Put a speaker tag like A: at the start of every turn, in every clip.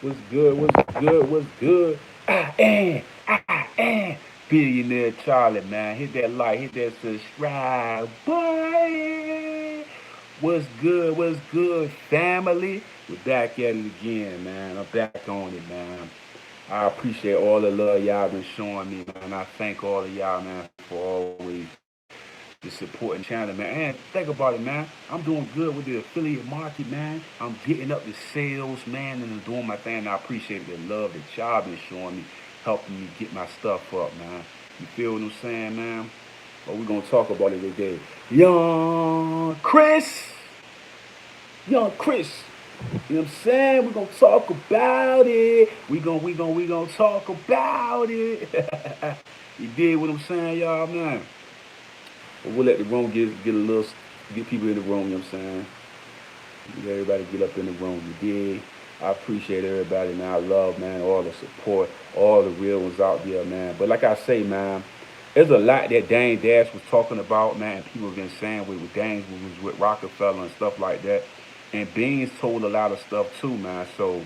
A: What's good? What's good? What's good? Billionaire Charlie, man. Hit that like, hit that subscribe, boy. What's good? What's good, family? We're back at it again, man. I'm back on it, man. I appreciate all the love y'all been showing me, man. I thank all of y'all, man, for always just supporting the channel, man. And think about it, man. I'm doing good with the affiliate market, man. I'm getting up the sales, man, and I'm doing my thing. And I appreciate the love that y'all been showing me, helping me get my stuff up, man. You feel what I'm saying, man? But we're gonna talk about it today. Young Chris, young Chris. You know what I'm saying? We're gonna talk about it. We gonna talk about it. You did what I'm saying, y'all, man. But we'll let the room get a little get people in the room, you know what I'm saying? Get everybody get up in the room. You did. I appreciate everybody, man. I love, man, all the support, all the real ones out there, man. But like I say, man, there's a lot that Dane Dash was talking about, man. And people have been saying with Dane's was with Rockefeller and stuff like that. And Beans told a lot of stuff too, man. So,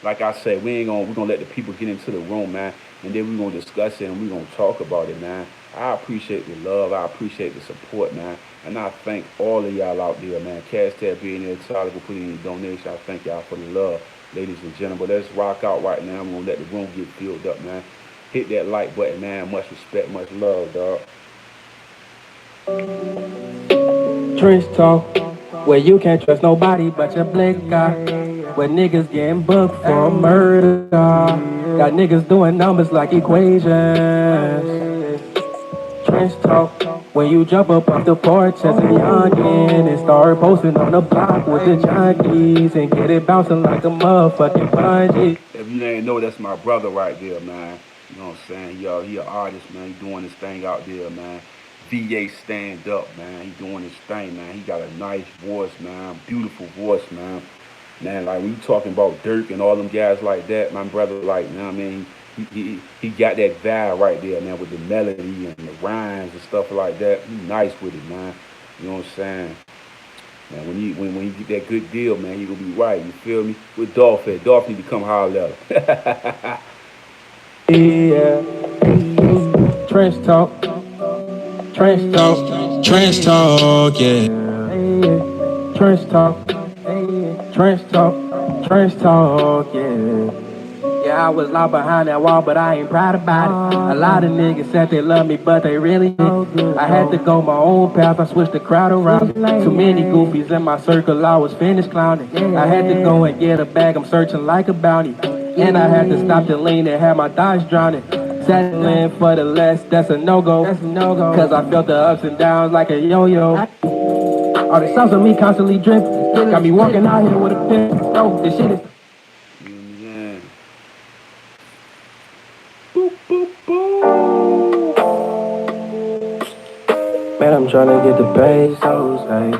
A: like I said, we're gonna let the people get into the room, man, and then we're gonna discuss it and we're gonna talk about it, man. I appreciate the love, I appreciate the support, man. And I thank all of y'all out there, man. Cash Tab being there, Charlie for putting in a donation. I thank y'all for the love, ladies and gentlemen. But let's rock out right now. I'm gonna let the room get filled up, man. Hit that like button, man. Much respect, much love, dog.
B: Trench talk, where you can't trust nobody but your black guy. Where niggas getting booked for murder. Got niggas doing numbers like equations. Trench talk, when you jump up off the porch as a youngin' and start posting on the block with the junkies and get it bouncing like a motherfucking bungee.
A: If you ain't know, that's my brother right there, man. You know what I'm saying? He an artist, man. He doing his thing out there, man. VA stand up, man. He doing his thing, man. He got a nice voice, man. Beautiful voice, man. Man, like when you talking about Dirk and all them guys like that, my brother, like, you know what I mean? He got that vibe right there, man, with the melody and the rhymes and stuff like that. He nice with it, man. You know what I'm saying? Man, when you get that good deal, man, you gonna be right. You feel me? With Dolph at. Dolph need to come holler at him.
B: Yeah, trench talk, trench talk,
C: Trench talk, yeah.
B: trench talk, trench talk, trench talk, yeah. Yeah, I was locked behind that wall, but I ain't proud about it. A lot of niggas said they love me, but they really didn't. I had to go my own path, I switched the crowd around me. Too many goofies in my circle, I was finished clowning. I had to go and get a bag, I'm searching like a bounty. And I had to stop the lean and have my thoughts drowning. Settling for the less, that's a no-go. Cause I felt the ups and downs like a yo-yo. All the sounds of me constantly dripping. Got me walking out here with a pimp. Oh, this shit is
A: Yeah. Boop, boop, boop.
B: Man, I'm tryna get the pesos, ayy.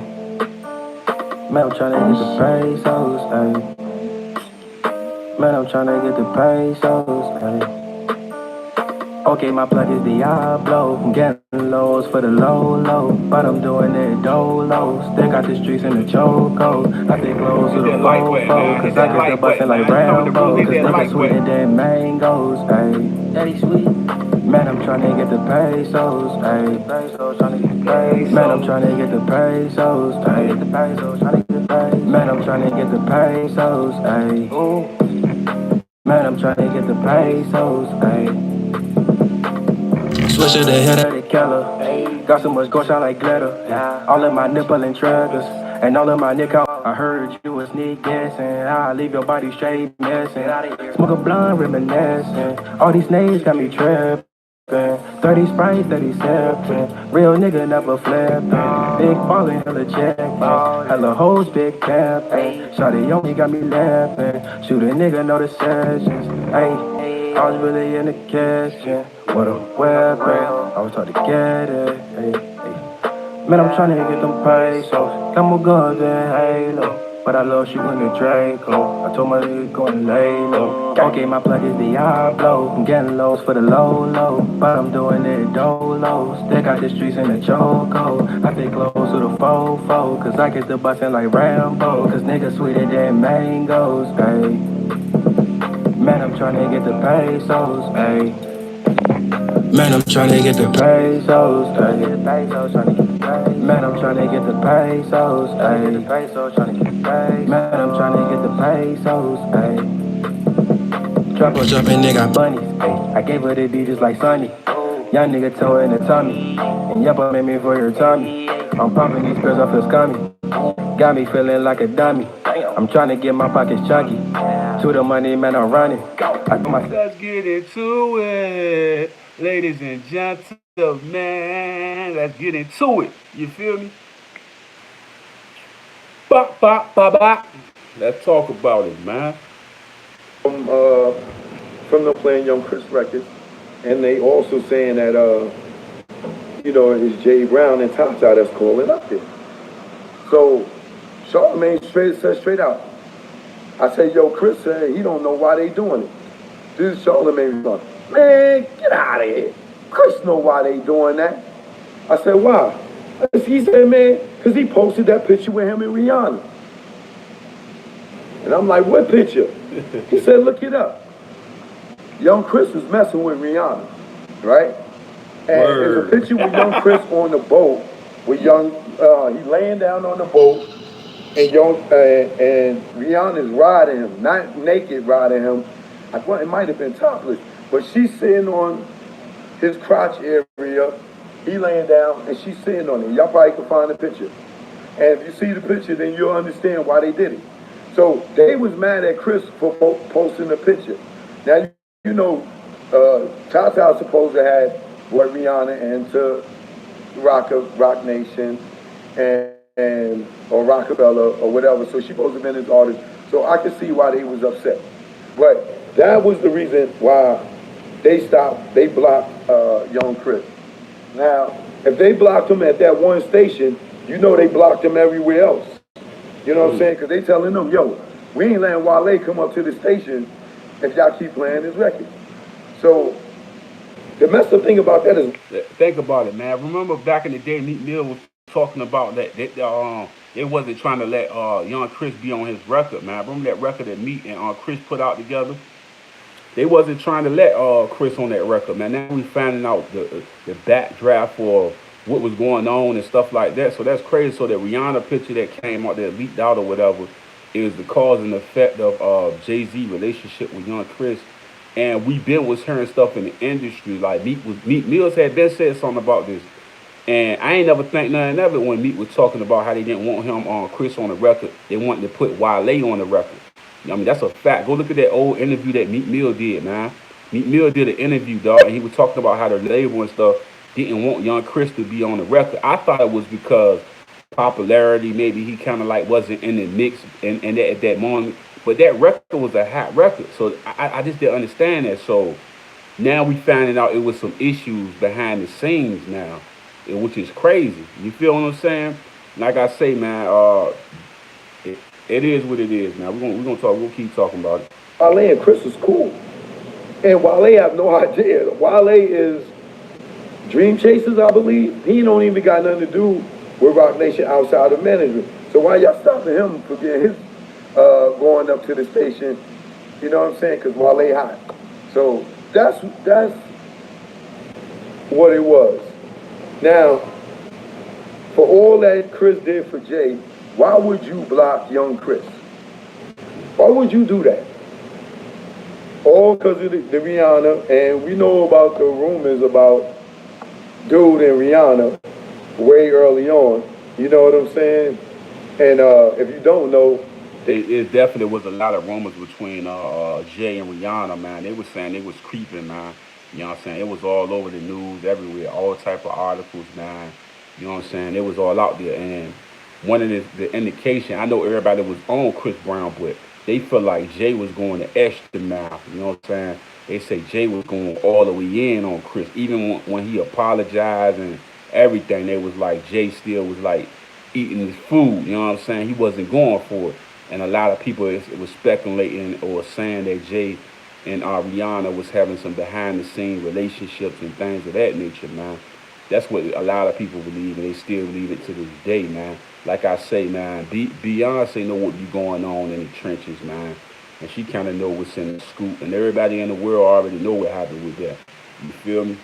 B: Man, I'm tryna get the pesos, ayy. Man, I'm tryna get the pesos, ayy. Okay, my plug is Diablo. I'm getting lows for the low, but I'm doing it dolo. Still got the streets in the chokehold. I take close to
A: Hit
B: the
A: that like button,
B: fofo,
A: man. Hit
B: cause I
A: that
B: get the
A: like
B: bustin'
A: button,
B: like
A: man. Come in the room,
B: Rambo.
A: hit
B: Cause
A: that
B: niggas
A: like
B: sweeter
A: button.
B: than mangoes, ayy. Daddy sweet. Man, I'm tryna get the pesos, ayy. Pesos, tryna get the pesos. Man, I'm tryna get the pesos, ayy. Get the pesos, tryna get the pesos. Man, I'm tryna get the pesos, ayy. Man, I'm tryna get the pesos, ayy.
C: Switch it to hit it.
B: Dirty killer. Got so much gold shine like glitter. All of my nipple and triggers. And all of my nick out. I heard you was sneak dancing. I leave your body straight missing. Smoke a blunt reminiscing. All these snakes got me tripping. 30 sprites, 30 sipping. Real nigga never flipping. Big ballin', hella checkin'. Hella hoes, big pimpin'. Shawty only got me lapping. Shoot a nigga, know the sessions. Ayy, I was really in the kitchen. What a weapon. I was taught to get it. Ayy. Man, I'm tryna get them pesos. Got more guns than Halo. But I love shooting the Draco. I told my nigga go and lay low. Okay, my plug is Diablo. I'm getting lows for the low, but I'm doing it dolo. Still got the streets in the choco. I stay close to the fofo, cause I get the bustin' like Rambo. Cause niggas sweeter than mangoes, ayy. Man, I'm tryna get the pesos, ayy. Man, I'm tryna get the pesos, ayy. Man, I'm tryna get the pesos, ayy. Man, I'm tryna get the pesos, ayy. Drop or jumping, nigga, bunnies, ayy. I gave her the D just like Sunny. Young nigga toe in the tummy. And yup, I made me for your tummy. I'm popping these pills, I feel scummy. Got me feeling like a dummy. I'm trying to get my pockets chunky. To the money, man, I'm running. I do my
A: Let's get into it, ladies and gentlemen. Let's get into it. You feel me? Bop, bop, bop, bop. Let's talk about it, man.
D: From them playing Young Chris records, and they also saying that it's Jay Brown and Tata that's calling up there. So Charlamagne straight said straight out. I said, yo, Chris said he don't know why they doing it. This is Charlamagne son. Man, get out of here. Chris know why they doing that. I said, why? He said, man, because he posted that picture with him and Rihanna. And I'm like, what picture? He said, look it up. Young Chris was messing with Rihanna, right? And there's a picture with young Chris on the boat, with he laying down on the boat, and and Rihanna's riding him, not naked riding him. It might have been topless, but she's sitting on his crotch area. He laying down, and she's sitting on it. Y'all probably can find the picture. And if you see the picture, then you'll understand why they did it. So they was mad at Chris for posting the picture. Now, you know, Tata supposed to have what Rihanna and to Rock Nation or Rockefeller or whatever. So she supposed to have been his artist. So I could see why they was upset. But that was the reason why they blocked Young Chris. Now, if they blocked him at that one station, you know they blocked him everywhere else. You know what I'm saying? Because they telling them, yo, we ain't letting Wale come up to the station if y'all keep playing his record. So the messed up thing about that is,
A: think about it, man. Remember back in the day, Meek Mill was talking about that they wasn't trying to let Young Chris be on his record, man. Remember that record that Meek and Chris put out together? They wasn't trying to let Chris on that record, man. Now we finding out the backdraft for what was going on and stuff like that. So that's crazy. So that Rihanna picture that came out, that leaked out or whatever, is the cause and effect of Jay-Z relationship with Young Chris. And we been was hearing stuff in the industry, like Meek Mills had been said something about this. And I ain't never think nothing of it when Meek was talking about how they didn't want him on Chris on the record. They wanted to put Wale on the record. I mean, that's a fact. Go look at that old interview that Meek Mill did, man. Meek Mill did an interview, dog, and he was talking about how the label and stuff didn't want Young Chris to be on the record. I thought it was because popularity, maybe he kind of like wasn't in the mix and at that moment. But that record was a hot record, so I just didn't understand that. So now we finding out it was some issues behind the scenes now, which is crazy. You feel what I'm saying? Like I say, man, it is what it is, man. We're gonna talk. We'll keep talking about it.
D: Wale and Chris is cool. And Wale have no idea. Wale is Dream Chasers, I believe. He don't even got nothing to do with Rock Nation outside of management. So why y'all stopping him for getting his going up to the station? You know what I'm saying? Because Wale hot. So that's what it was. Now, for all that Chris did for Jay, why would you block Young Chris? Why would you do that? All because of the Rihanna, and we know about the rumors about Dude and Rihanna way early on. You know what I'm saying? And if you don't know,
A: It definitely was a lot of rumors between Jay and Rihanna, man. They was saying they was creeping, man. You know what I'm saying? It was all over the news, everywhere, all type of articles, man. You know what I'm saying? It was all out there. And one of the indication, I know everybody was on Chris Brown, but they felt like Jay was going to etch the mouth. You know what I'm saying? They say Jay was going all the way in on Chris. Even when he apologized and everything, they was like Jay still was like eating his food. You know what I'm saying? He wasn't going for it. And a lot of people was speculating or saying that Jay and Rihanna was having some behind the scenes relationships and things of that nature, man. That's what a lot of people believe, and they still believe it to this day, man. Like I say, man, Beyonce know what be going on in the trenches, man. and she kind of know what's in the scoop, and everybody in the world already know what happened with that. You feel me?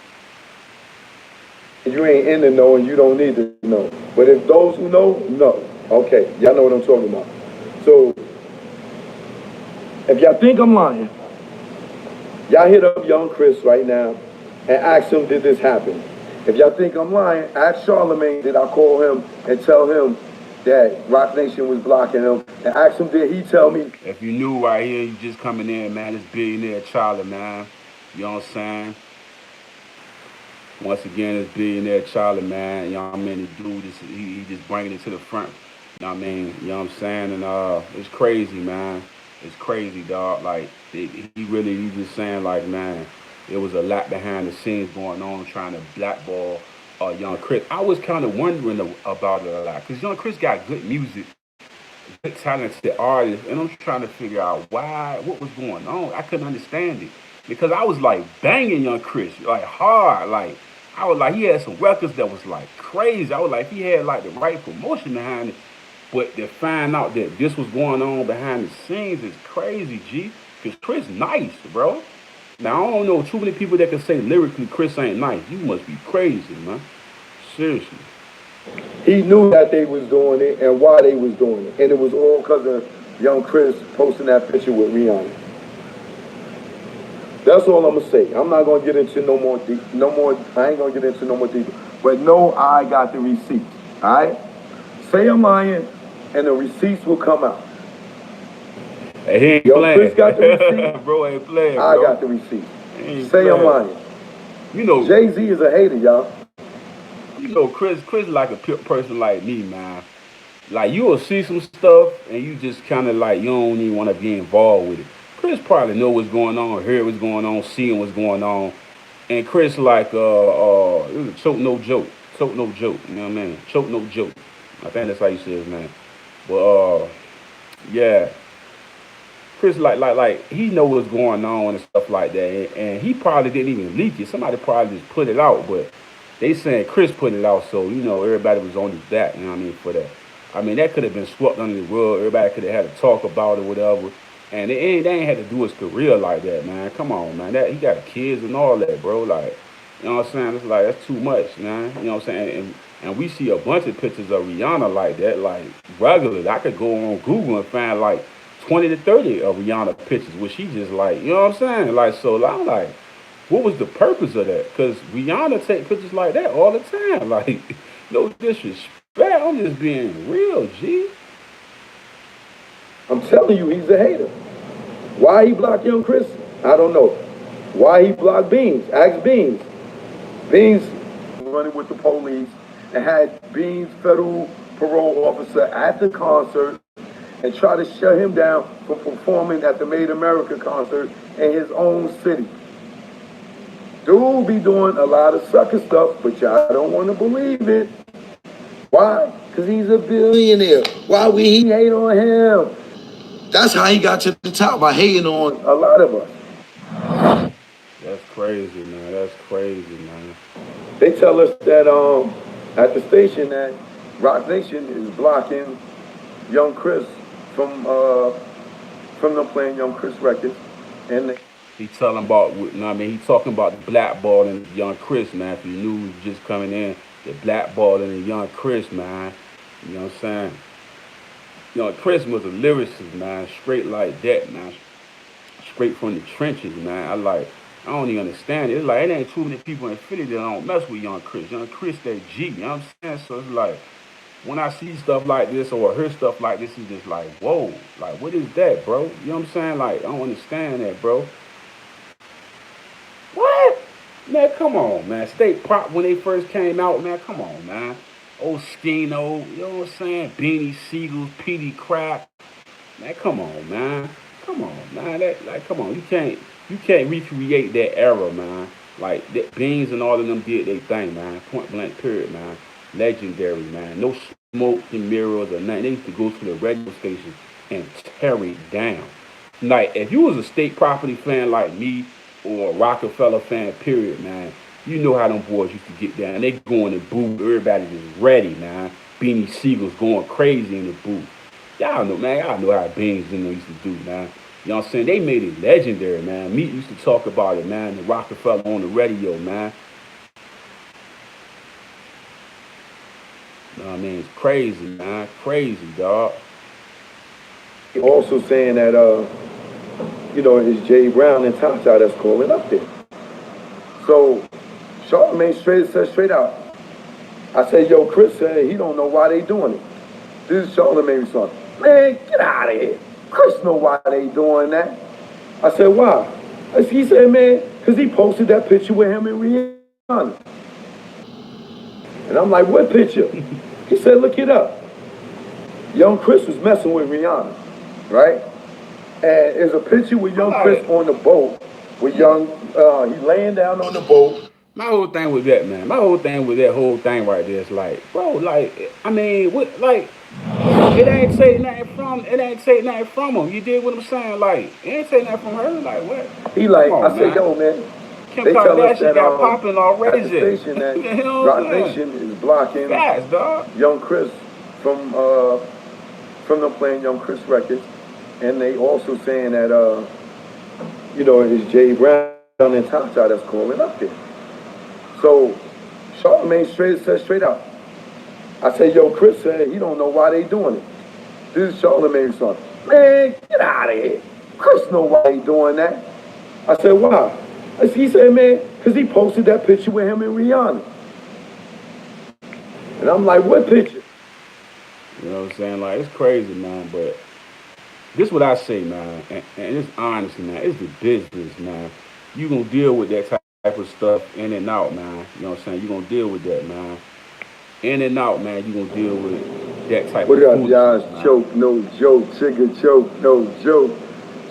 D: You ain't in the know and you don't need to know. But if those who know. Okay, y'all know what I'm talking about. So if y'all think I'm lying, y'all hit up young Chris right now and ask him, did this happen? If y'all think I'm lying, ask Charlemagne, did I call him and tell him that Rock Nation was blocking him? And ask him, did he tell me?
A: If you new right here, you just coming in, man, it's billionaire Charlie, man. You know what I'm saying? Once again, it's billionaire Charlie, man. You know what I mean? The dude, he just bringing it to the front. You know what I mean? You know what I'm saying? And it's crazy, man. It's crazy, dog. Like he just saying, like, man, there was a lot behind the scenes going on, trying to blackball young Chris. I was kind of wondering about it a lot, because young Chris got good music, good talented artist, and I'm trying to figure out what was going on. I couldn't understand it, because I was like banging young Chris, like hard, like I was like he had some records that was like crazy. I was like he had like the right promotion behind it, but to find out that this was going on behind the scenes is crazy, G. Cause Chris nice, bro. Now I don't know too many people that can say lyrically Chris ain't nice. You must be crazy, man. Seriously.
D: He knew that they was doing it and why they was doing it. And it was all because of young Chris posting that picture with Rihanna. That's all I'm gonna say. I'm not gonna get into I ain't gonna get into no more detail. But no, I got the receipts. Alright? Say I'm lying and the receipts will come out.
A: Hey, he ain't
D: Yo,
A: playing.
D: Chris got the receipt.
A: Bro ain't playing, bro.
D: I got the receipt. Say
A: playing.
D: I'm lying.
A: You know,
D: Jayz is a hater, y'all.
A: You know, Chris like a person like me, man. Like you will see some stuff and you just kind of like you don't even want to be involved with it. Chris probably know what's going on, hear what's going on, seeing what's going on, and Chris like choke no joke, choke no joke. You know what I mean? Choke no joke. I think that's how you say his name. But yeah, Chris like he know what's going on and stuff like that, and he probably didn't even leak it. Somebody probably just put it out, but they saying Chris put it out, so you know everybody was on his back. You know what I mean for that. I mean that could have been swept under the rug. Everybody could have had to talk about it, whatever. And they ain't had to do his career like that, man. Come on, man. That he got kids and all that, bro. Like, you know what I'm saying? It's like that's too much, man. You know what I'm saying? And we see a bunch of pictures of Rihanna like that, like regularly. I could go on Google and find like 20 to 30 of Rihanna pictures where she just like, you know what I'm saying? Like, so I'm like, what was the purpose of that? Because Rihanna take pictures like that all the time. Like, no disrespect. I'm just being real, G.
D: I'm telling you, he's a hater. Why he blocked young Chris? I don't know. Why he blocked Beans? Ask Beans. Beans running with the police and had Beans, federal parole officer, at the concert and try to shut him down from performing at the Made America concert in his own city. Dude be doing a lot of sucker stuff, but y'all don't want to believe it. Why? Because he's a billionaire. Why we hate on him? That's how he got to the top, by hating on a lot of us.
A: That's crazy, man. That's crazy, man.
D: They tell us that at the station that Rock Nation is blocking young Chris from them playing young Chris records, and
A: he telling about, you know what I mean? He talking about the blackballing young Chris, man. If you knew he was just coming in, the blackballing the young Chris, man. You know what I'm saying? You know, Chris was a lyricist, man. Straight like that, man. Straight from the trenches, man. I don't even understand it. It's like, it ain't too many people in Philly that don't mess with young Chris. Young Chris, that G, you know what I'm saying? So it's like, when I see stuff like this or hear stuff like this, it's just like, whoa, like, what is that, bro? You know what I'm saying? Like, I don't understand that, bro. What? Man, come on, man. State Prop, when they first came out, man, come on, man. Old Skino, you know what I'm saying? Beanie Siegel, Petey Crap. Man, come on, man. Come on, man. Come on. You can't recreate that era, man. Like that Beans and all of them did their thing, man. Point blank period, man. Legendary, man. No smoke and mirrors or nothing. They used to go to the radio station and tear it down. Like, if you was a state property fan like me or a Rockefeller fan, period, man, you know how them boys used to get down. They go in the booth, everybody was ready, man. Beanie Siegel's going crazy in the booth. Y'all know, man. Y'all know how Beans used to do, man. You know what I'm saying? They made it legendary, man. Meat used to talk about it, man. The Rockefeller on the radio, man. You know what I mean? It's crazy, man. Crazy, dog.
D: Also saying that it's Jay Brown and Tata that's calling up there. So Charlamagne straight out. I said, yo, Chris said he don't know why they doing it. This is Charlamagne's son. Man, get out of here. Chris know why they doing that. I said, why? He said, man, because he posted that picture with him and Rihanna. And I'm like, what picture? He said, look it up. Young Chris was messing with Rihanna, right? And there's a picture with young Chris on the boat, with he laying down on the boat.
A: My whole thing with that, man. My whole thing with that whole thing right there is like, bro, like, I mean, what, like, it ain't say nothing from him. You did what I'm saying? Like, it ain't say nothing from her. Like, what?
D: He like, I said, yo, man.
A: Kim
D: They tell us
A: Kardashian
D: that
A: got popping already.
D: at the station that
A: you know
D: Rock Nation is blocking Young Chris from them playing Young Chris records, and they also saying that it's Jay Brown and Tata that's calling up there. So Charlamagne said straight out. I said, yo, Chris said he don't know why they doing it. This is Charlamagne's son. Man, get out of here. Chris know why they doing that. I said, why? He said, man, because he posted that picture with him and Rihanna. And I'm like, what picture?
A: You know what I'm saying? Like, it's crazy, man. But this is what I say, man. And it's honest, man. It's the business, man. You going to deal with that type of stuff in and out, man. You know what I'm saying? You going to deal with that, man. In and out, man. You going to deal with that type
D: of
A: stuff.
D: What up, y'all? Choke, no joke. Chigga, choke, no joke.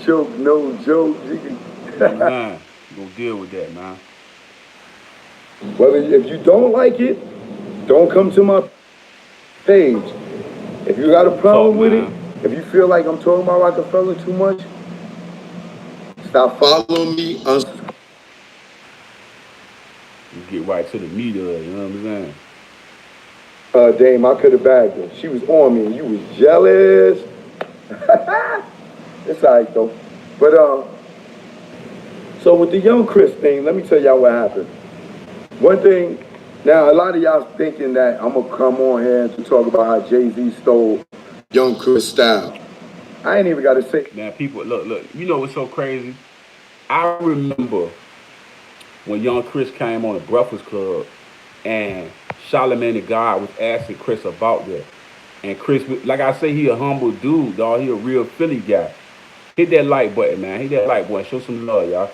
D: Choke, no joke.
A: Man. You gonna deal with that, man.
D: Well, if you don't like it, don't come to my page. If you got a problem with it, if you feel like I'm talking about Rockefeller too much, stop following me.
A: You get right to the meat of it, you know what I'm
D: saying? Dame, I could have bagged her. She was on me and you was jealous. It's all right, though. But, so with the Young Chris thing, let me tell y'all what happened. One thing, now a lot of y'all thinking that I'm gonna come on here to talk about how Jay-Z stole Young Chris style. I ain't even gotta say.
A: Now people, look, you know what's so crazy? I remember when Young Chris came on the Breakfast Club and Charlamagne the God was asking Chris about that. And Chris, like I say, he a humble dude, dog. He a real Philly guy. Hit that like button, man. Hit that like button. Show some love, y'all.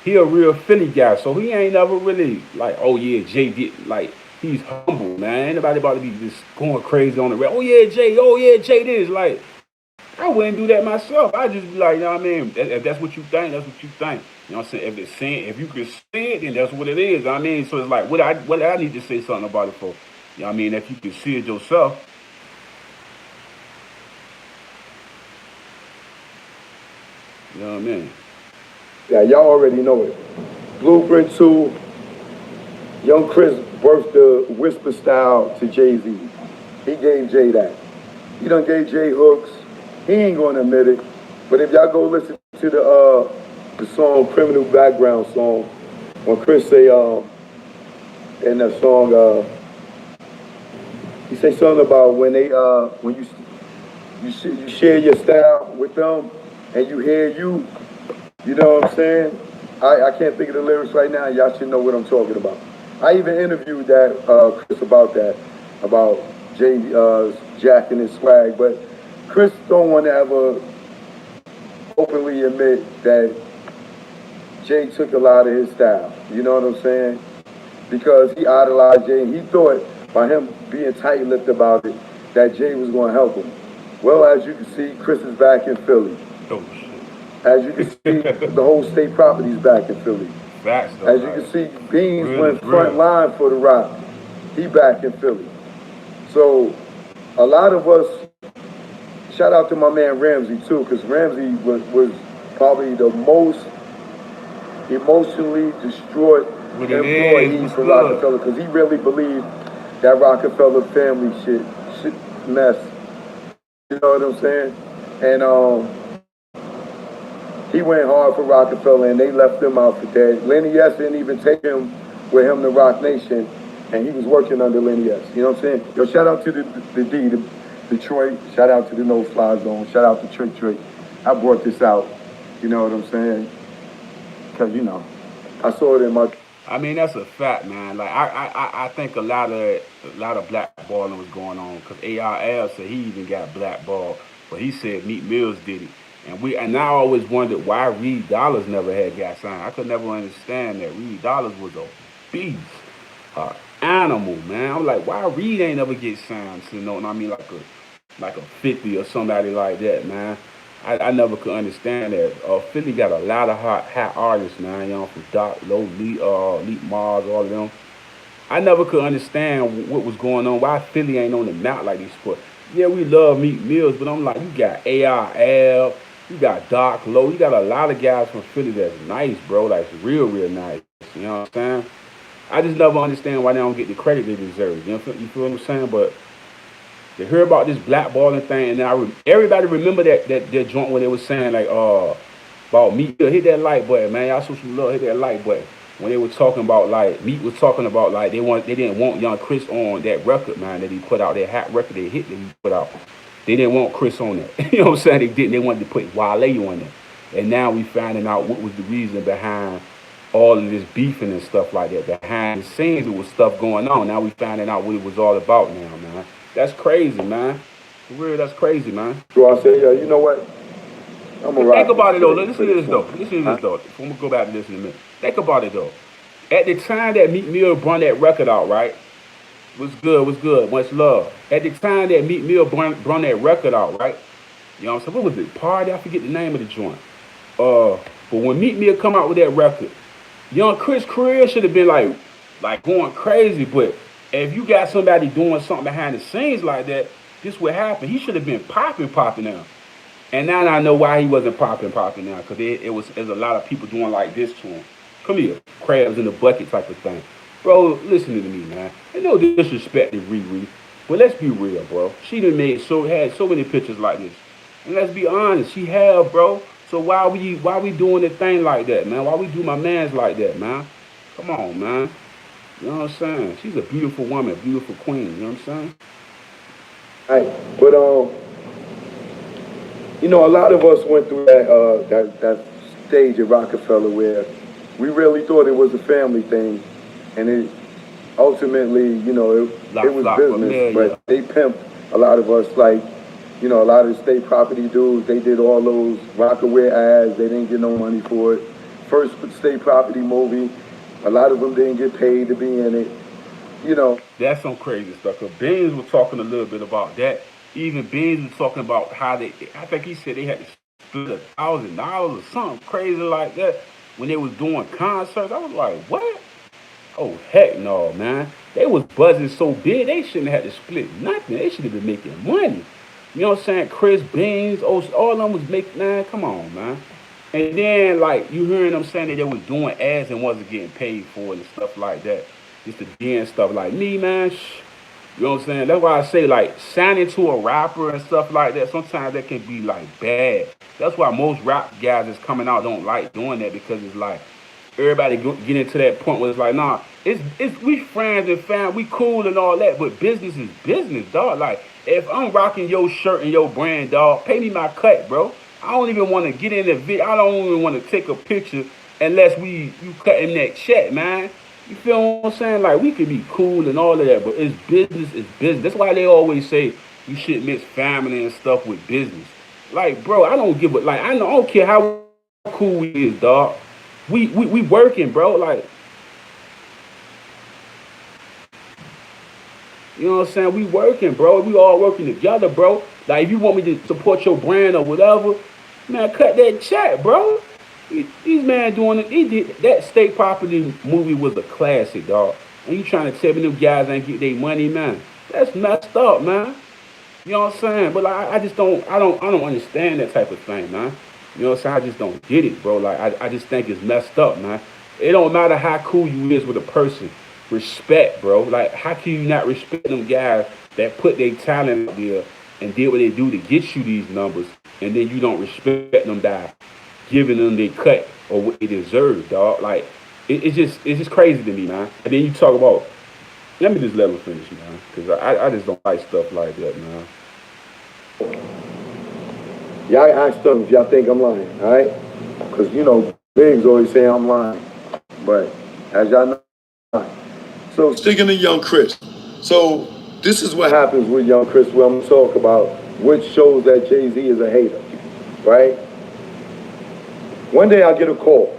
A: He a real Philly guy, so he ain't never really like, oh yeah, Jay did, like, he's humble, man. Ain't nobody about to be just going crazy on the rap. Oh yeah, Jay this. Like, I wouldn't do that myself. I just be like, you know what I mean? If that's what you think, that's what you think. You know what I'm saying? If you can see it, then that's what it is. You know what I mean? So it's like, what I need to say something about it for? You know what I mean? If you can see it yourself. You know what I mean?
D: Yeah, y'all already know it. Blueprint 2, Young Chris birthed the whisper style to Jay-Z. He gave Jay that. He done gave Jay hooks. He ain't gonna admit it. But if y'all go listen to the song Criminal Background song, when Chris say in that song he say something about when they when you share your style with them and you hear you know what I'm saying? I can't think of the lyrics right now. Y'all should know what I'm talking about. I even interviewed that Chris about that, about Jay jacking his swag, but Chris don't want to ever openly admit that Jay took a lot of his style. You know what I'm saying? Because he idolized Jay. He thought by him being tight-lipped about it that Jay was going to help him. Well, as you can see, Chris is back in Philly.
A: Oh,
D: as you can see, the whole state property's back in Philly.
A: Facts, though,
D: as you can see, Beans went front line for the Rock. He back in Philly. So a lot of us, shout out to my man Ramsey too, because Ramsey was probably the most emotionally distraught employee for Rockefeller, because he really believed that Rockefeller family shit mess. You know what I'm saying? And He went hard for Rockefeller, and they left him out for dead. Lenny S didn't even take him with him to Rock Nation, and he was working under Lenny S. You know what I'm saying? Yo, shout out to the Detroit. Shout out to the No Fly Zone. Shout out to Trick. I brought this out. You know what I'm saying? Because, I saw it in my...
A: I mean, that's a fact, man. Like I think a lot of blackballing was going on because ARL said he even got blackballed, but he said Meek Mills did it, and I always wondered why Reed Dollars never had got signed. I could never understand that. Reed Dollars was a beast, animal, man. I'm like, why Reed ain't never get signed? You know what I mean? Like a 50 or somebody like that, man. I never could understand that. Philly got a lot of hot artists, man. From Doc Low, Leap Mars, all of them. I never could understand what was going on. Why Philly ain't on the map like this sport? Yeah, we love Meek Mills, but I'm like, you got ARL, you got Doc Low, you got a lot of guys from Philly that's nice, bro. Like real nice. You know what I'm saying? I just never understand why they don't get the credit they deserve. You feel what I'm saying? But they hear about this blackballing thing, and everybody remember that joint when they was saying like about Meek, hit that like button, man. Y'all show some love, hit that like button. When they were talking about like Meek was talking about like they didn't want Young Chris on that record, man, that he put out, that hot record they hit that he put out. They didn't want Chris on that. You know what I'm saying? They didn't. They wanted to put Wale on there. And now we finding out what was the reason behind all of this beefing and stuff like that. Behind the scenes, there was stuff going on. Now we finding out what it was all about now, man. That's crazy, man. For real, that's crazy, man.
D: So I say, you know what? I'm gonna
A: think about it though. Listen to this though. I'm gonna go back to this in a minute. Think about it though. At the time that Meek Mill brought that record out, right? Was good. Much love. At the time that Meek Mill brought that record out, right? You know what I'm saying? What was it? Party? I forget the name of the joint. But when Meek Mill come out with that record, Young Chris career should have been like going crazy. But if you got somebody doing something behind the scenes like that, this would happen. He should have been popping now. And now I know why he wasn't popping now, because there's a lot of people doing like this to him. Come here, crabs in the bucket type of thing. Bro, listen to me, man. Ain't no disrespect to Riri, but let's be real, bro. She done had so many pictures like this. And let's be honest, she have, bro. So why we doing a thing like that, man? Why we do my mans like that, man? Come on, man. You know what I'm saying? She's a beautiful woman, beautiful queen. You know what I'm saying?
D: Right, but a lot of us went through that stage at Rockefeller where we really thought it was a family thing, and it ultimately, it was business. But they pimped a lot of us, like, a lot of the state property dudes. They did all those Rockaware ads. They didn't get no money for it. First state property movie, a lot of them didn't get paid to be in it.
A: That's some crazy stuff. Cause Beans was talking a little bit about that. Even Beans was talking about how I think he said they had to split $1,000 or something crazy like that when they was doing concerts. I was like, what? Oh, heck no, man. They was buzzing so big, they shouldn't have had to split nothing. They should have been making money. You know what I'm saying? Chris Beans, all of them was making, man, come on, man. And then, like, you hearing them saying that they was doing ads and wasn't getting paid for it and stuff like that. Just the DN stuff like me, man. You know what I'm saying? That's why I say, like, signing to a rapper and stuff like that, sometimes that can be, like, bad. That's why most rap guys that's coming out don't like doing that, because it's like, everybody get into that point where it's like, nah, we friends and fam, we cool and all that, but business is business, dog. Like, if I'm rocking your shirt and your brand, dog, pay me my cut, bro. I don't even want to get in the video. I don't even want to take a picture unless you cutting that check, man. You feel what I'm saying? Like, we could be cool and all of that, but it's business. That's why they always say you shouldn't mix family and stuff with business. Like, bro, I don't give a, like, I don't care how cool we is, dog. We working, bro. Like, you know what I'm saying? We working, bro. We all working together, bro. Like, if you want me to support your brand or whatever, man, cut that check, bro. These man doing it. He did that state property movie was a classic, dog. And you trying to tell me them guys ain't get their money, man? That's messed up, man. You know what I'm saying? But like, I don't understand that type of thing, man. You know what I'm saying? I just don't get it, bro. Like, I just think it's messed up, man. It don't matter how cool you is with a person. Respect, bro. Like, how can you not respect them guys that put their talent out there and did what they do to get you these numbers, and then you don't respect them, die? giving them their cut or what they deserve, dog. Like it's just crazy to me, man. And then you talk about, let me just let him finish, man, because I just don't like stuff like that, man.
D: Y'all ask them if y'all think I'm lying, all right? Because, Biggs always say I'm lying. But as y'all know, so sticking to Young Chris. So this is what happens with Young Chris when I'm going to talk about which shows that Jay-Z is a hater, right? One day I get a call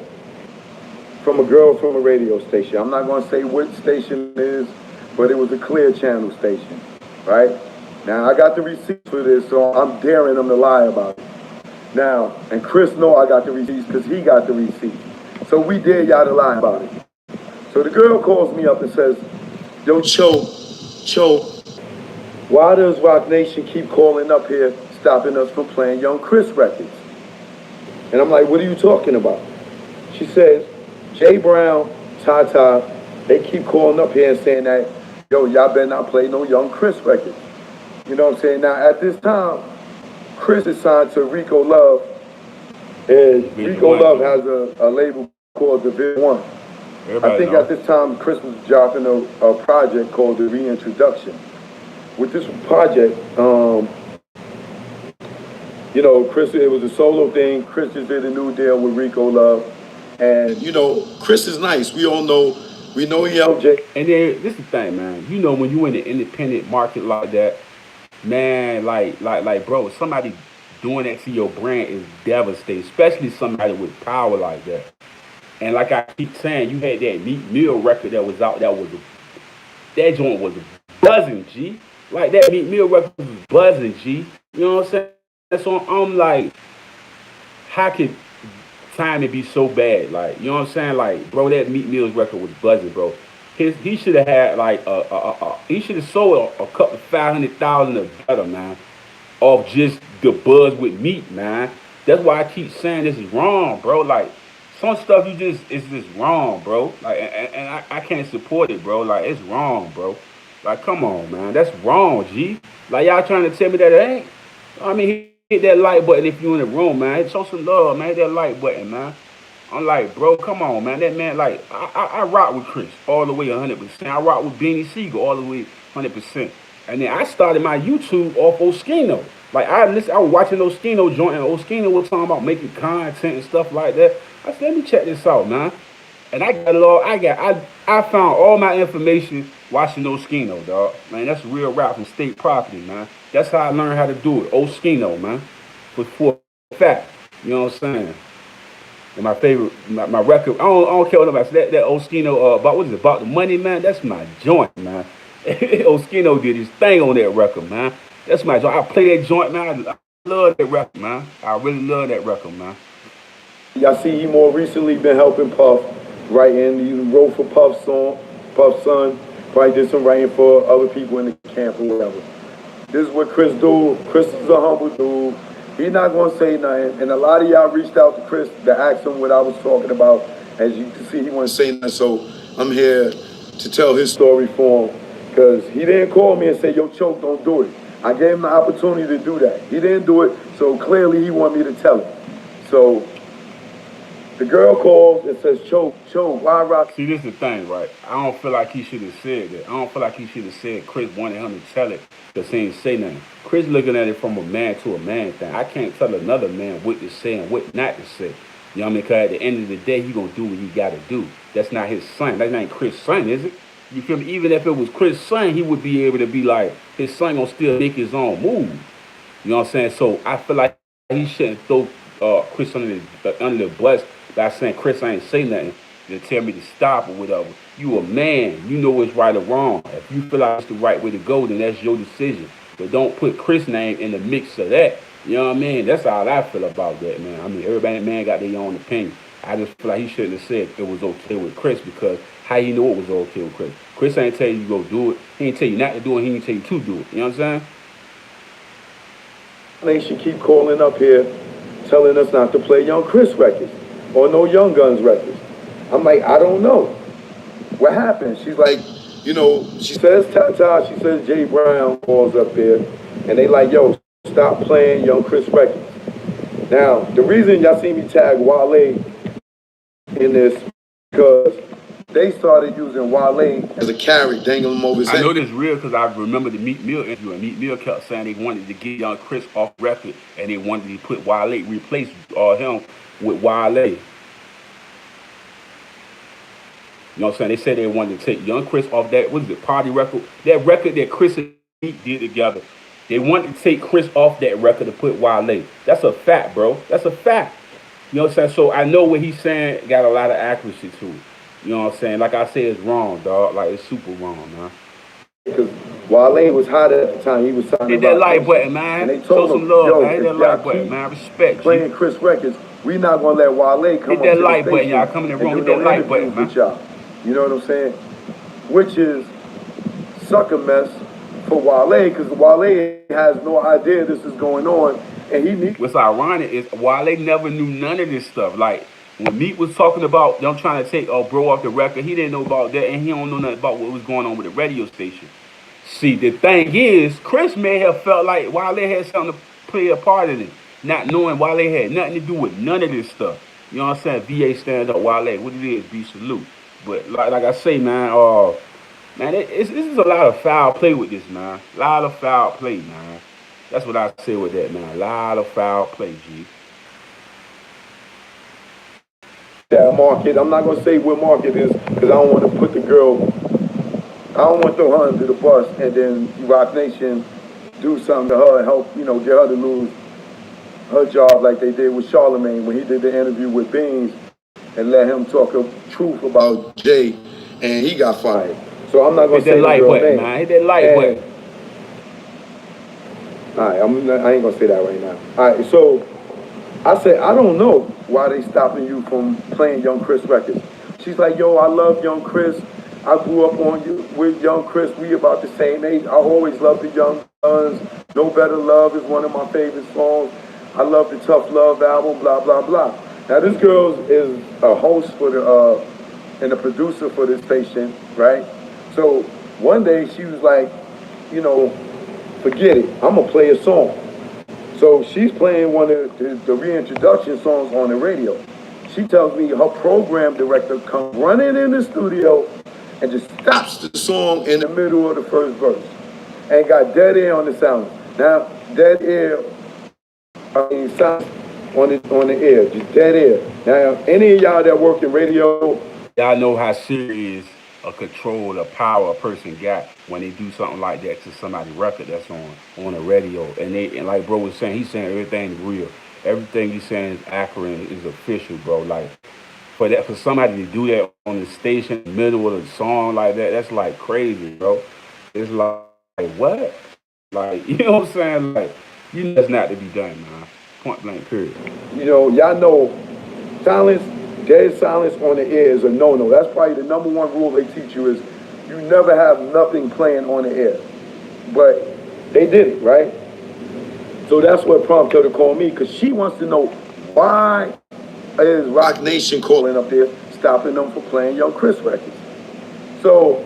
D: from a girl from a radio station. I'm not going to say which station it is, but it was a Clear Channel station, right? Now, I got the receipts for this, so I'm daring them to lie about it. Now, and Chris know I got the receipts because he got the receipts. So we dare y'all to lie about it. So the girl calls me up and says, yo, Cho, why does Rock Nation keep calling up here, stopping us from playing Young Chris records? And I'm like, what are you talking about? She says, Jay Brown, Tata, they keep calling up here and saying that, yo, y'all better not play no Young Chris records. You know what I'm saying? Now, at this time, Chris is signed to Rico Love, and Rico Love has a label called Division One. I think at this time, Chris was dropping a project called The Reintroduction. With this project, Chris, it was a solo thing. Chris just did a new deal with Rico Love. And, Chris is nice. We all know. We know he helped Jay.
A: And then this is the thing, man. When you in the independent market like that, man, like, bro, somebody doing that to your brand is devastating, especially somebody with power like that. And like I keep saying, you had that Meek Mill record that was out. That joint was buzzing, G. Like that Meek Mill record was buzzing, G. You know what I'm saying? So I'm like, how could timing be so bad? Like, you know what I'm saying? Like, bro, that Meek Mill's record was buzzing, bro. He should have had like he should have sold a couple 500,000 or better, man, off just the buzz with Meek, man. That's why I keep saying this is wrong, bro. Like some stuff it's just wrong, bro. Like and I can't support it, bro. Like it's wrong, bro. Like come on, man, that's wrong, G. Like y'all trying to tell me that it ain't. I mean, hit that like button if you in the room, man. Show some love, man. Hit that like button, man. I'm like, bro, come on, man. That man, like, I rock with Chris all the way 100%. I rock with Beanie Siegel all the way 100%. And then I started my YouTube off Oskino. Like, I was watching Oskino joint, and Oskino was talking about making content and stuff like that. I said, let me check this out, man. And I got it all. I found all my information watching Oskino, dog. Man, that's real rap from State Property, man. That's how I learned how to do it. Oskino, man. For a fact. You know what I'm saying? And my favorite, my record, I don't care what nobody says. That Oskino, about what is it, about the money, man? That's my joint, man. Oskino did his thing on that record, man. That's my joint. I play that joint, man. I love that record, man. I really love that record, man.
D: Y'all see he more recently been helping Puff writing. He wrote for Puff's son. Probably did some writing for other people in the camp or whatever. This is what Chris do. Chris is a humble dude. He's not going to say nothing. And a lot of y'all reached out to Chris to ask him what I was talking about. As you can see, he won't say nothing. So I'm here to tell his story for him. Because he didn't call me and say, yo, Choke, don't do it. I gave him the opportunity to do that. He didn't do it, so clearly he wanted me to tell him. So the girl calls and says, Choke, why rock?
A: See, this is the thing, right? I don't feel like he should have said that. I don't feel like he should have said Chris wanted him to tell it because he didn't say nothing. Chris looking at it from a man to a man thing. I can't tell another man what to say and what not to say. You know what I mean? Because at the end of the day, he going to do what he got to do. That's not his son. That's not Chris' son, is it? You feel me? Even if it was Chris' son, he would be able to be like, his son going to still make his own move. You know what I'm saying? So I feel like he shouldn't throw Chris under the bus by saying Chris ain't say nothing to tell me to stop or whatever. You a man. You know what's right or wrong. If you feel like it's the right way to go, then that's your decision. But don't put Chris' name in the mix of that. You know what I mean? That's how I feel about that, man. I mean, everybody, man, got their own opinion. I just feel like he shouldn't have said it was okay with Chris because how you know it was okay with Chris? Chris ain't tell you to go do it. He ain't tell you not to do it. He ain't tell you to do it. You know what I'm saying?
D: They should keep calling up here telling us not to play Young Chris records or no Young Guns records. I'm like, I don't know. What happened? She's like, she says Tata, she says Jay Brown calls up here, and they like, yo, stop playing Young Chris records. Now, the reason y'all see me tag Wale in this because they started using Wale as a carrot, dangling him over his
A: I
D: head.
A: know this real because I remember the Meek Mill interview, and Meek Mill kept saying they wanted to get Young Chris off record, and they wanted to put Wale, replace him with Wale. You know what I'm saying? They said they wanted to take Young Chris off that, what is it, Party record? That record that Chris and Meek did together. They wanted to take Chris off that record to put Wale. That's a fact, bro. That's a fact. You know what I'm saying? So I know what he's saying got a lot of accuracy to it. You know what I'm saying? Like I said, it's wrong, dog. Like it's super wrong, man.
D: Because Wale was hot at the time. He was signing
A: Hit that
D: Roc
A: like
D: Nation.
A: button,
D: And
A: man.
D: they
A: Show
D: told
A: some
D: him,
A: love,
D: yo,
A: man. Hit
D: if
A: that
D: y'all
A: like button,
D: keep
A: man. Respect, G.
D: playing Chris records, we not going to let Wale come
A: Hit
D: up
A: that
D: to the
A: like button, y'all.
D: station
A: Come in the
D: and
A: room.
D: do
A: Hit that
D: no
A: like
D: interviews
A: button, man.
D: with y'all. You know what I'm saying? Which is sucker mess for Wale because Wale has no idea this is going on. And he needs.
A: What's ironic is Wale never knew none of this stuff. Like when Meek was talking about them trying to take bro off the record, he didn't know about that, and he don't know nothing about what was going on with the radio station. See, the thing is, Chris may have felt like Wale had something to play a part in it, not knowing Wale had nothing to do with none of this stuff. You know what I'm saying? VA stand up, Wale, what it is, be salute. But like I say, man, man, this is a lot of foul play with this, man. A lot of foul play, man. That's what I say with that, man. A lot of foul play, G.
D: That market. I'm not gonna say what market is because I don't want to put the girl. I don't want to throw her under the bus and then Roc Nation do something to her and help get her to lose her job like they did with Charlemagne when he did the interview with Beans and let him talk the truth about Jay and he got fired. So I'm not gonna
A: Hit that
D: say the
A: like
D: girl
A: button,
D: name.
A: man. Hit that like
D: And
A: button.
D: all right, I ain't gonna say that right now. All right, so I said, I don't know why they stopping you from playing Young Chris records. She's like, yo, I love Young Chris. I grew up on you with Young Chris. We about the same age. I always loved the Young Guns. No Better Love is one of my favorite songs. I love the Tough Love album, blah, blah, blah. Now, this girl is a host for and a producer for this station, right? So one day she was like, you know, forget it. I'm going to play a song. So she's playing one of the reintroduction songs on the radio. She tells me her program director comes running in the studio and just stops the song in the middle of the first verse and got dead air on the sound. Now, dead air, I mean, sound on the air, just dead air. Now, any of y'all that work in radio,
A: Y'all know how serious a control, a power a person got when they do something like that to somebody's record that's on the radio. And like bro was saying, he's saying everything is real. Everything he's saying is accurate, is official, bro. Like for somebody to do that on the station, in the middle of the song like that, that's like crazy, bro. It's like what? Like you know what I'm saying? Like you know that's not to be done, man. Point blank, period.
D: y'all know silence, dead silence on the air is a no-no. That's probably the number one rule they teach you is you never have nothing playing on the air. But they did it, right? So that's what prompted her to call me because she wants to know why is Roc Nation calling up there stopping them from playing Young Chris records. So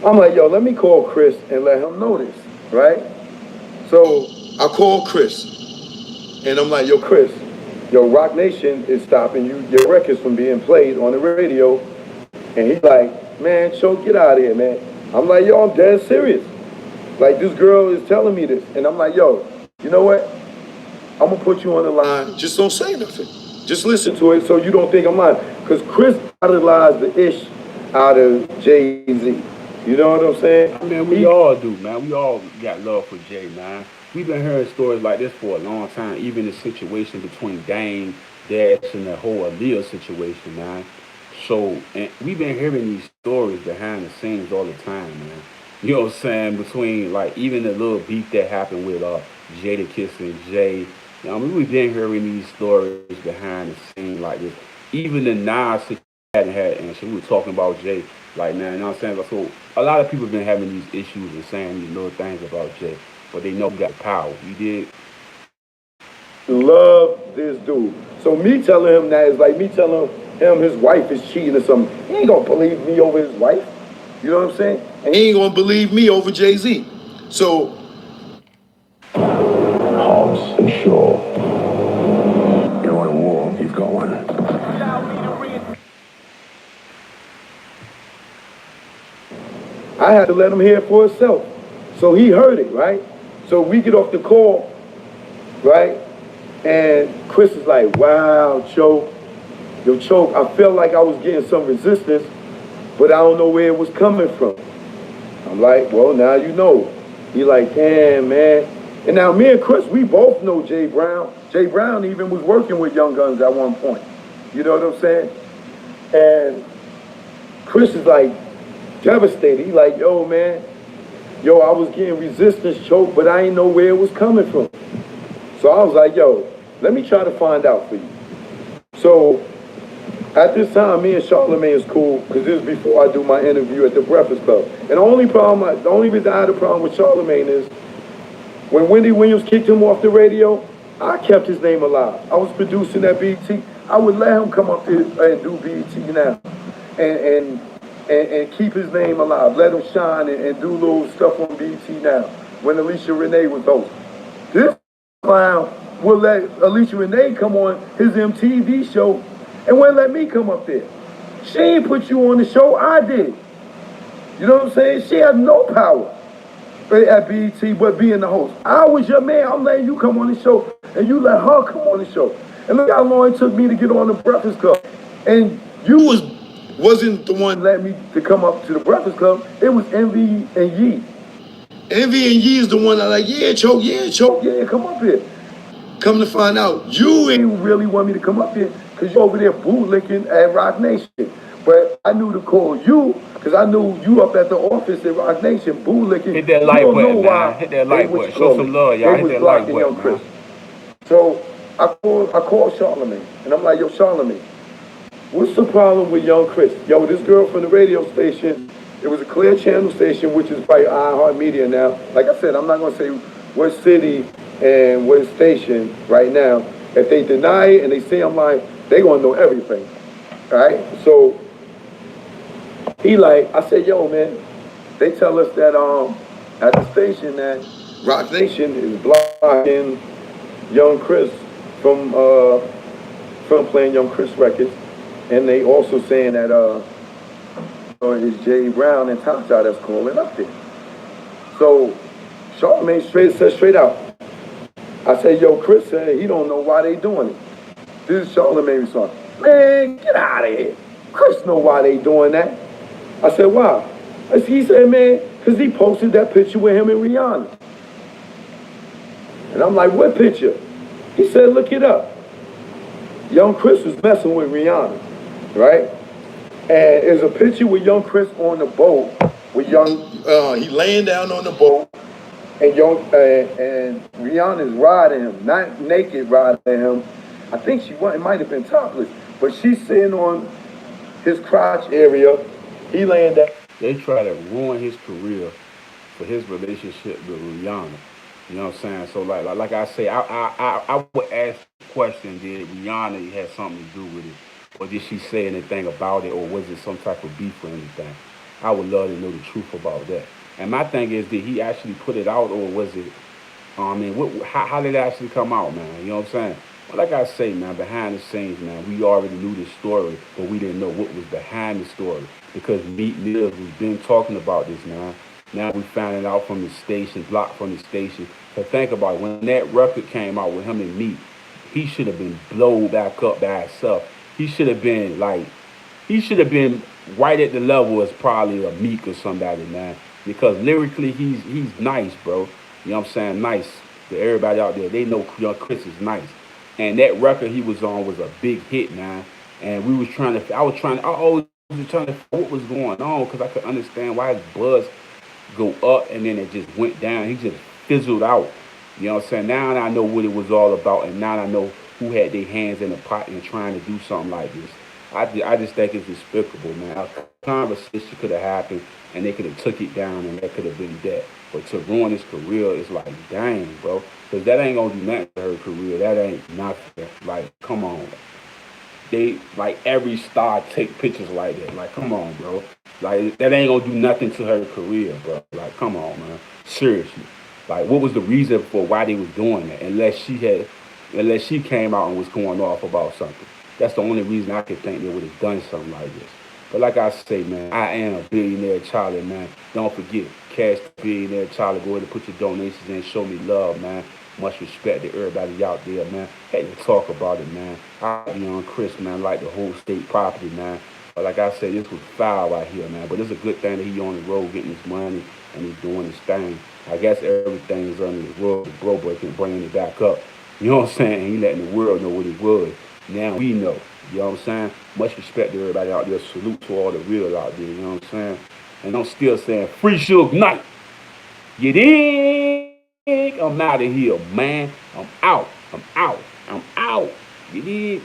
D: I'm like, yo, let me call Chris and let him know this, right? So I called Chris and I'm like, yo, Chris, yo, Roc Nation is stopping your records from being played on the radio. And he's like, man, Cho, get out of here, man. I'm like, yo, I'm dead serious. Like, this girl is telling me this. And I'm like, yo, you know what? I'm going to put you on the line. Just don't say nothing. Just listen to it so you don't think I'm lying. Because Chris idolized the ish out of Jay-Z. You know what I'm saying?
A: I mean, we all do, man. We all got love for Jay, man. We've been hearing stories like this for a long time. Even the situation between Dame, Dash, and the whole Aaliyah situation, man. So, and we've been hearing these stories behind the scenes all the time, man. You know what I'm saying? Between like even the little beef that happened with Jada kissing Jay. You know, I mean, we've been hearing these stories behind the scenes like this. Even the Nas situation hadn't had answer. We were talking about Jay, like man, you know what I'm saying? Like, so a lot of people have been having these issues and saying these little things about Jay, but they know we got the power. We did.
D: Love this dude. So me telling him that is like me telling him his wife is cheating or something. He ain't gonna believe me over his wife. You know what I'm saying? And he ain't gonna believe me over Jay-Z. So Hobbs and Shaw. to let him hear it for himself. So he heard it, right? So we get off the call, right? And Chris is like, wow, Choke. Yo, Choke, I felt like I was getting some resistance, but I don't know where it was coming from. I'm like, well, now you know. He like, damn, man. And now me and Chris, we both know Jay Brown. Jay Brown even was working with Young Guns at one point. You know what I'm saying? And Chris is like devastated. He like, yo, man, yo, I was getting resistance, Choke, but I ain't know where it was coming from. So I was like, yo, let me try to find out for you. So at this time, me and Charlamagne is cool, because this is before I do my interview at the Breakfast Club. And the only reason I had a problem with Charlamagne is when Wendy Williams kicked him off the radio, I kept his name alive. I was producing at BET. I would let him come up there and do BET now, and keep his name alive. Let him shine and do little stuff on BET now. When Alicia Renee was host, this clown will let Alicia Renee come on his MTV show and wouldn't let me come up there. She ain't put you on the show. I did. You know what I'm saying? She had no power at BET but being the host. I was your man. I'm letting you come on the show, and you let her come on the show. And look how long it took me to get on the Breakfast Club. And you wasn't the one letting me to come up to the Breakfast Club. It was Envy and Yee. Envy and Yee is the one that like, yeah, Choke, yeah, come up here. Come to find out, you ain't really want me to come up here because you're over there bootlicking at Rock Nation. But I knew to call you because I knew you up at the office at Rock Nation bootlicking.
A: Hit that like button, man. Hit that like button. Show some love, y'all. Hit that like button, man.
D: So I called Charlamagne, and I'm like, yo, Charlamagne, what's the problem with Young Chris? Yo, this girl from the radio station, it was a Clear Channel station, which is probably iHeartMedia now. Like I said, I'm not going to say what city and what station right now. If they deny it and they say I'm lying, they going to know everything. All right? So he like, I said, yo, man, they tell us that at the station that Rock Nation is blocking Young Chris from playing Young Chris records. And they also saying that it's Jay Brown and Tasha that's calling up there. So Charlamagne said straight out. I said, yo, Chris said he don't know why they doing it. This is Charlamagne response. Man, get out of here. Chris know why they doing that. I said, why? He said, man, because he posted that picture with him and Rihanna. And I'm like, what picture? He said, look it up. Young Chris was messing with Rihanna, right? And there's a picture with Young Chris on the boat, with he laying down on the boat, and Rihanna's riding him, not naked riding him. I think it might have been topless, but she's sitting on his crotch area. He laying down.
A: They try to ruin his career for his relationship with Rihanna. You know what I'm saying? So like I say, I would ask the question: did Rihanna have something to do with it, or did she say anything about it, or was it some type of beef or anything? I would love to know the truth about that. And my thing is, did he actually put it out, or was it? I mean, how did it actually come out, man? You know what I'm saying? Well, like I say, man, behind the scenes, man, we already knew the story, but we didn't know what was behind the story because Meek Mills was been talking about this, man. Now we finding out from the station, blocked from the station. So think about it. When that record came out with him and Meek, he should have been blown back up by himself. He should have been right at the level as probably a Meek or somebody, man. Because lyrically, he's nice, bro. You know what I'm saying? Nice. To everybody out there, they know Young Chris is nice. And that record he was on was a big hit, man. And I was trying to, what was going on because I could understand why his buzz go up and then it just went down. He just fizzled out. You know what I'm saying? Now I know what it was all about, and now I know who had their hands in the pot and trying to do something like this. I just think it's despicable, man. A conversation could have happened, and they could have took it down, and that could have been that. But to ruin his career, it's like, dang, bro. Because that ain't going to do nothing to her career. That ain't nothing. Like, come on. They, like, every star take pictures like that. Like, come on, bro. Like, that ain't going to do nothing to her career, bro. Like, come on, man. Seriously. Like, what was the reason for why they was doing that? Unless she came out and was going off about something. That's the only reason I could think they would have done something like this. But like I say, man, I am Billionaire Charlie, man. Don't forget, Cash Billionaire Charlie. Go ahead and put your donations in. Show me love, man. Much respect to everybody out there, man. Hey, to talk about it, man. I be on Chris, man, like the whole state property, man. But like I said, this was foul right here, man. But it's a good thing that he on the road getting his money and he's doing his thing. I guess everything is under the world, the bro breaking, bringing it back up. You know what I'm saying? And he letting the world know what he was. Now we know. You know what I'm saying? Much respect to everybody out there. Salute to all the real out there. You know what I'm saying? And I'm still saying, free Suge Knight. You dig? I'm out of here, man. I'm out. I'm out. I'm out. You dig?